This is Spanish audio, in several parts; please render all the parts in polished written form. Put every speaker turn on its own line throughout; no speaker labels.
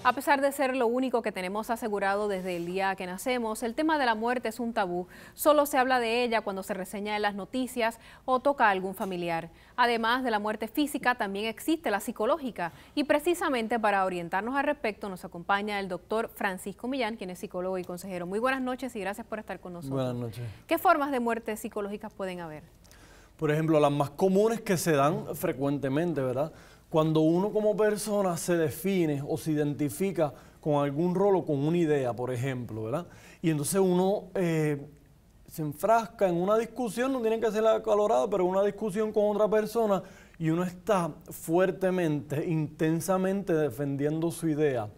A pesar de ser lo único que tenemos asegurado desde el día que nacemos, el tema de la muerte es un tabú. Solo se habla de ella cuando se reseña en las noticias o toca a algún familiar. Además de la muerte física, también existe la psicológica. Y precisamente para orientarnos al respecto nos acompaña el doctor Francisco Millán, quien es psicólogo y consejero. Muy buenas noches y gracias por estar con nosotros.
Buenas noches.
¿Qué formas de muerte psicológicas pueden haber?
Por ejemplo, las más comunes que se dan frecuentemente, ¿verdad? Cuando uno como persona se define o se identifica con algún rol o con una idea, por ejemplo, ¿verdad? Y entonces uno se enfrasca en una discusión, no tiene que ser acalorada, pero una discusión con otra persona y uno está fuertemente, intensamente defendiendo su idea.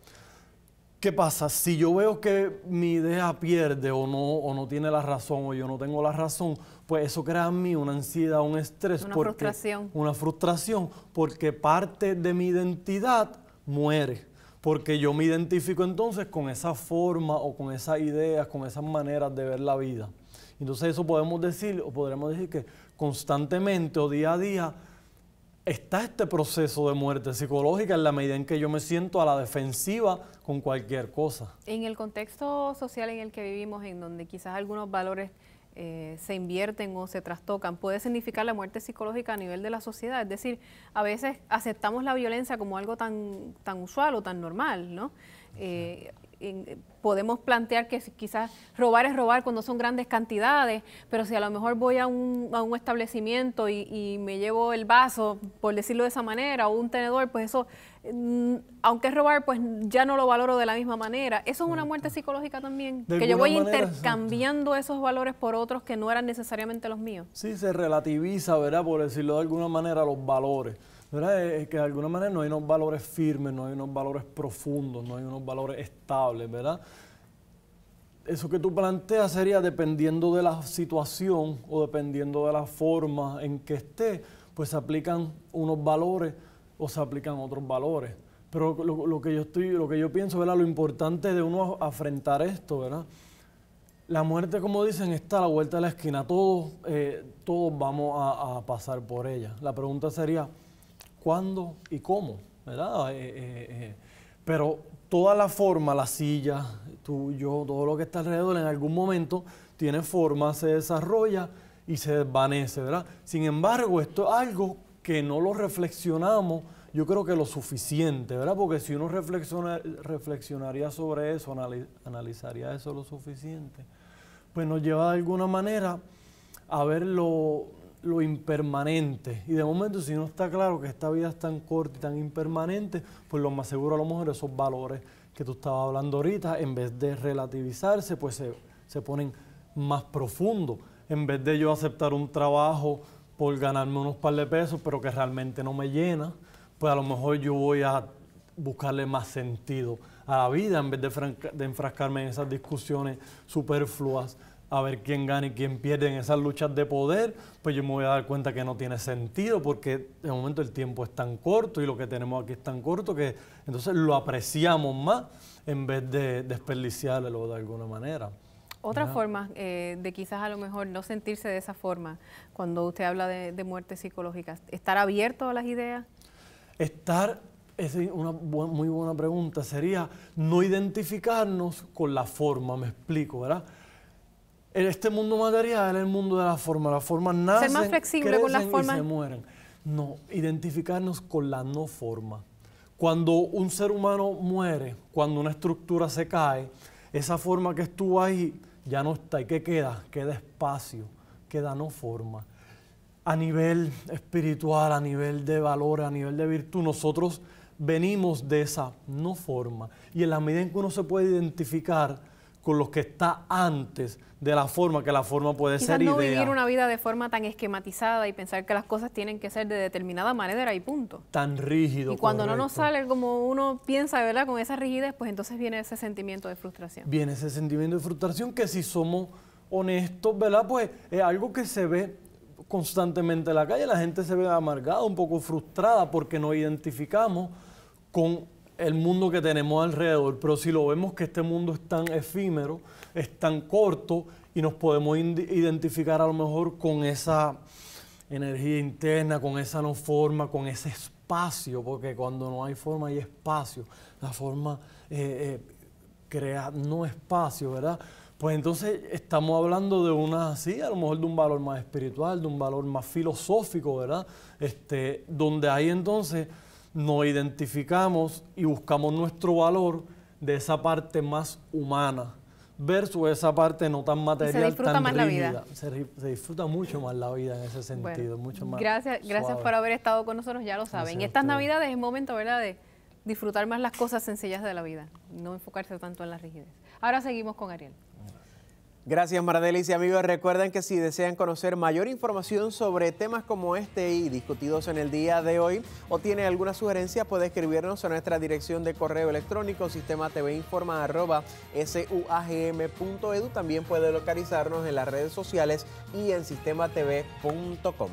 ¿Qué pasa? Si yo veo que mi idea pierde o no tiene la razón o yo no tengo la razón, pues eso crea en mí una ansiedad, un estrés.
Una frustración.
Una frustración, porque parte de mi identidad muere. Porque yo me identifico entonces con esa forma o con esas ideas, con esas maneras de ver la vida. Entonces eso podemos decir, o podremos decir que constantemente o día a día está este proceso de muerte psicológica en la medida en que yo me siento a la defensiva con cualquier cosa.
En el contexto social en el que vivimos, en donde quizás algunos valores se invierten o se trastocan, puede significar la muerte psicológica a nivel de la sociedad. Es decir, a veces aceptamos la violencia como algo tan usual o tan normal, ¿no? Podemos plantear que quizás robar es robar cuando son grandes cantidades, pero si a lo mejor voy a un establecimiento y me llevo el vaso, por decirlo de esa manera, o un tenedor, pues eso, aunque es robar, pues ya no lo valoro de la misma manera. Eso es una muerte psicológica también, que yo voy intercambiando esos valores por otros que no eran necesariamente los míos.
Sí, se relativiza, ¿verdad? Por decirlo de alguna manera, los valores. ¿Verdad? Es que de alguna manera no hay unos valores firmes, no hay unos valores profundos, no hay unos valores estables, ¿verdad? Eso que tú planteas sería dependiendo de la situación o dependiendo de la forma en que esté, pues se aplican unos valores o se aplican otros valores. Pero lo que yo pienso, ¿verdad? Lo importante de uno afrontar esto, ¿verdad? La muerte, como dicen, está a la vuelta de la esquina. Todos vamos a pasar por ella. La pregunta sería, ¿cuándo y cómo? ¿Verdad? Pero toda la forma, la silla, tú, yo, todo lo que está alrededor, en algún momento tiene forma, se desarrolla y se desvanece, ¿verdad? Sin embargo, esto es algo que no lo reflexionamos, yo creo que lo suficiente, ¿verdad? Porque si uno reflexionaría sobre eso, analizaría eso lo suficiente, pues nos lleva de alguna manera a ver lo impermanente. Y de momento, si no está claro que esta vida es tan corta y tan impermanente, pues lo más seguro a lo mejor esos valores que tú estabas hablando ahorita, en vez de relativizarse, pues se ponen más profundos. En vez de yo aceptar un trabajo por ganarme unos par de pesos, pero que realmente no me llena, pues a lo mejor yo voy a buscarle más sentido a la vida, en vez de enfrascarme en esas discusiones superfluas, a ver quién gana y quién pierde en esas luchas de poder, pues yo me voy a dar cuenta que no tiene sentido porque de momento el tiempo es tan corto y lo que tenemos aquí es tan corto que entonces lo apreciamos más en vez de desperdiciarlo de alguna manera.
Otra forma de quizás a lo mejor no sentirse de esa forma, cuando usted habla de muerte psicológica, ¿estar abierto a las ideas?
Esa es una muy buena pregunta, sería no identificarnos con la forma, me explico, ¿verdad? Este mundo material es el mundo de la forma. Las formas nacen,
ser más flexible con las formas y
se mueren. No, identificarnos con la no forma. Cuando un ser humano muere, cuando una estructura se cae, esa forma que estuvo ahí ya no está. ¿Y qué queda? Queda espacio, queda no forma. A nivel espiritual, a nivel de valores, a nivel de virtud, nosotros venimos de esa no forma. Y en la medida en que uno se puede identificar con lo que está antes de la forma, que la forma puede ser idea.
Quizás no vivir una vida de forma tan esquematizada y pensar que las cosas tienen que ser de determinada manera y punto.
Tan rígido.
Y cuando no nos sale como uno piensa, ¿verdad? Con esa rigidez, pues entonces viene ese sentimiento de frustración.
Viene ese sentimiento de frustración que si somos honestos, ¿verdad? Pues es algo que se ve constantemente en la calle. La gente se ve amargada, un poco frustrada porque no identificamos con el mundo que tenemos alrededor, pero si lo vemos que este mundo es tan efímero, es tan corto y nos podemos identificar a lo mejor con esa energía interna, con esa no forma, con ese espacio, porque cuando no hay forma hay espacio. La forma crea no espacio, ¿verdad? Pues entonces estamos hablando de a lo mejor de un valor más espiritual, de un valor más filosófico, ¿verdad? Donde ahí entonces nos identificamos y buscamos nuestro valor de esa parte más humana versus esa parte no tan material,
se disfruta
tan
más
rígida.
la vida.
Se disfruta mucho más la vida en ese sentido,
Bueno,
mucho más
gracias
suave.
por haber estado con nosotros, ya lo saben.
Gracias a
Estas
ustedes.
Navidades es momento, ¿verdad?, de disfrutar más las cosas sencillas de la vida, no enfocarse tanto en la rigidez. Ahora seguimos con Ariel.
Gracias, Mardelis. Y amigos, recuerden que si desean conocer mayor información sobre temas como este y discutidos en el día de hoy, o tiene alguna sugerencia, puede escribirnos a nuestra dirección de correo electrónico sistemaTVinforma@suagm.edu. También puede localizarnos en las redes sociales y en sistematv.com.